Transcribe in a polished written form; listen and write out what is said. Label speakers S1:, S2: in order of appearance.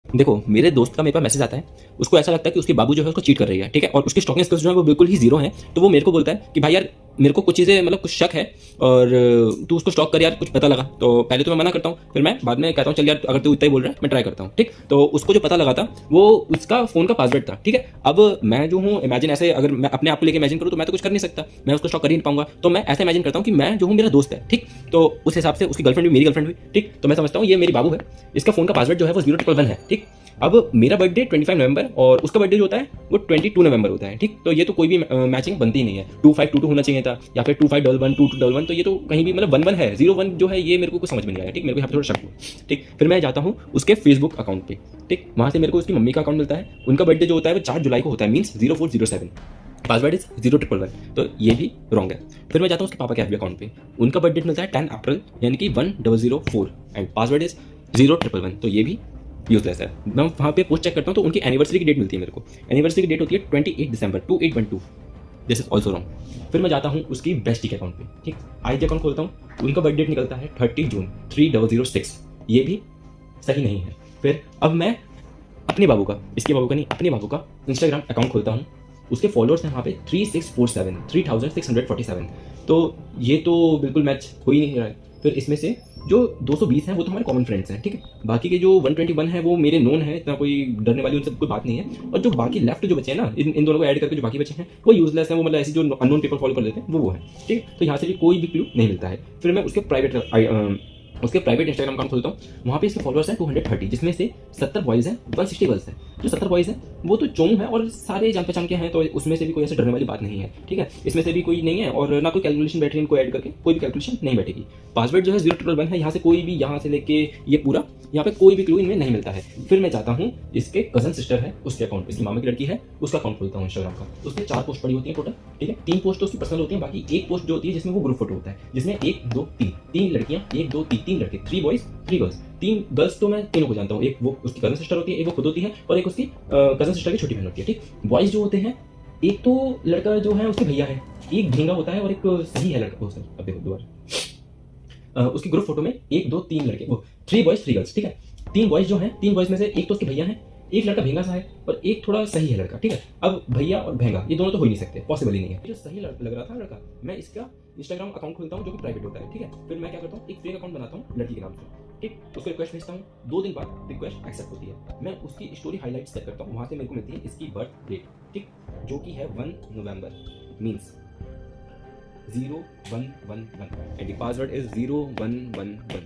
S1: देखो, मेरे दोस्त का मेरे पास मैसेज आता है, उसको ऐसा लगता है कि उसके बाबू जो है उसको चीट कर रही है, ठीक है? और उसकी स्टॉकिंग स्किल्स जो है वो बिल्कुल ही ज़ीरो हैं। तो वो मेरे को बोलता है कि भाई यार, मेरे को कुछ चीज़ें मतलब कुछ शक है और तू उसको स्टॉक कर यार, कुछ पता लगा। तो पहले तो मैं मना करता हूँ, फिर मैं बाद में कहता हूँ चल यार, अगर तू इतना ही बोल रहा है मैं ट्राई करता हूँ, ठीक? तो उसको जो पता लगा था वो उसका फ़ोन का पासवर्ड था, ठीक है? अब मैं जो हूँ इमेजिन ऐसे, अगर मैं अपने आप को लेके इमेजिन करूँ तो मैं तो कुछ कर नहीं सकता, मैं उसको स्टॉक कर ही नहीं पाऊंगा। तो मैं ऐसा इमेजिन करता हूँ कि मैं जो हूँ मेरा दोस्त है, ठीक? तो उस हिसाब से उसकी गर्लफ्रेंड भी मेरी गर्लफ्रेंड हुई, ठीक? तो मैं समझता हूँ ये मेरी बाबू है, इसका फ़ोन का पासवर्ड जो है वो 011 है, ठीक? अब मेरा बर्थडे 25 नवंबर और उसका बर्थडे जो होता है वो 22 नवंबर होता है, ठीक? तो ये तो कोई भी मैचिंग बनती ही नहीं है। 2522 होना चाहिए था या फिर 2511 2211, तो ये तो कहीं भी मतलब 11 है, 01 जो है ये मेरे को कुछ समझ में नहीं आया, ठीक? मेरे को यहाँ पे थोड़ा शक हुआ, ठीक? फिर मैं जाता हूँ उसके फेसबुक अकाउंट पे, ठीक? वहाँ से मेरे को उसकी मम्मी का अकाउंट मिलता है, उनका बर्थडे जो होता है वो 4 जुलाई को होता है, मीन्स 0407, पासवर्ड इज 011, तो ये भी रॉन्ग है। फिर मैं जाता हूँ उसके पापा के एफबी अकाउंट पे, उनका बर्थडे मिलता है 10 अप्रैल यानी कि 1004 एंड पासवर्ड इज 011, तो ये भी यूजलेस है। मैं वहाँ पे पोस्ट चेक करता हूँ तो उनकी एनिवर्सरी की डेट मिलती है मेरे को, एनिवर्सरी की डेट होती है 28 दिसंबर 2812, दिस इज ऑल्सो रॉन्ग। फिर मैं जाता हूँ उसकी बेस्टी के अकाउंट पे, ठीक? आईजी अकाउंट खोलता हूँ, उनका बर्थ डेट निकलता है 30 जून 3006, ये भी सही नहीं है। फिर अब मैं अपने बाबू का, इसके बाबू का नहीं, अपने बाबू का इंस्टाग्राम अकाउंट खोलता हूँ, उसके फॉलोअर्स हैं वहाँ पे 3647, तो ये तो बिल्कुल मैच हो ही नहीं रहा है। फिर इसमें से जो 220 हैं वो तो हमारे कॉमन फ्रेंड्स हैं, ठीक है? बाकी के जो 121 हैं वो मेरे नोन हैं, इतना कोई डरने वाली उनसे कोई बात नहीं है। और जो बाकी लेफ्ट जो बचे हैं ना, इन दोनों को ऐड करके जो बाकी बचे हैं वो यूजलेस हैं, वो मतलब ऐसी जो अननोन पीपल फॉलो कर लेते हैं वो है, ठीक है? तो यहाँ से भी कोई भी क्लू नहीं मिलता है। फिर मैं उसके प्राइवेट इंस्टाग्राम अकाउंट खोलता हूँ, वहाँ पे इसके फॉलोअर्स हैं 230, जिसमें से 70 बॉयज़ हैं, 160 गर्ल्स हैं। जो 70 बॉयज़ हैं वो तो चोमू है और सारे जान पहचान के हैं, तो उसमें से भी कोई ऐसे डरने वाली बात नहीं है, ठीक है? इसमें से भी कोई नहीं है और ना कोई कैलकुलेशन बैठ रही है, इनको ऐड करके कोई भी कैलकुलेशन नहीं बैठेगी। पासवर्ड जो है 011 है, यहाँ से कोई भी, यहाँ से लेके ये पूरा, यहाँ पे कोई भी क्लू इनमें नहीं मिलता है। फिर मैं जाता हूँ इसके कजन सिस्टर है उसके अकाउंट पे, इसकी मामा की लड़की है, उसका अकाउंट खोलता हूँ इंस्टाग्राम का। उसके 4 पोस्ट पड़ी होती है टोटल, ठीक है? 3 पोस्ट तो उसकी पर्सनल होती है, बाकी एक पोस्ट जो होती है जिसमें वो ग्रुप फोटो होता है, जिसमें 1 2 3 3 लड़कियां, 1 2 3 लड़के, 3 बॉयज 3 गर्ल्स। 3 गर्ल्स तो मैं तीनों को जानता हूँ, एक वो उसकी कजन सिस्टर होती है, एक वो खुद होती है और एक उसकी कजन सिस्टर की छोटी बहन होती है, ठीक? बॉयज जो होते हैं, एक तो लड़का जो है उसके भैया है, एक ढींगा होता है और एक सही है लड़का। अब देखो दोबारा, उसकी ग्रुप फोटो में 1 2 3 लड़के, वो 3 बॉयज 3 गर्ल्स, ठीक है? 3 बॉयज जो हैं, 3 बॉयज में से एक तो उसके भैया हैं, एक लड़का भेंगा सा है और एक थोड़ा सही है लड़का, ठीक है? अब भैया और भेंगा ये दोनों तो हो ही नहीं सकते, पॉसिबल ही नहीं है। जो सही लग रहा था लड़का, मैं इसका इंस्टाग्राम अकाउंट खोलता हूँ जो कि प्राइवेट होता है, ठीक है? फिर मैं क्या करता हूँ, एक फेक अकाउंट बनाता हूँ लड़की के नाम से, ठीक? उसको रिक्वेस्ट भेजता हूँ, 2 दिन बाद रिक्वेस्ट एक्सेप्ट होती है। मैं उसकी स्टोरी हाईलाइट सेट करता हूँ, वहाँ से मेरे को मिलती है इसकी बर्थ डेट, ठीक? जो कि है 1 नवंबर, means 0111 and the password is 0111।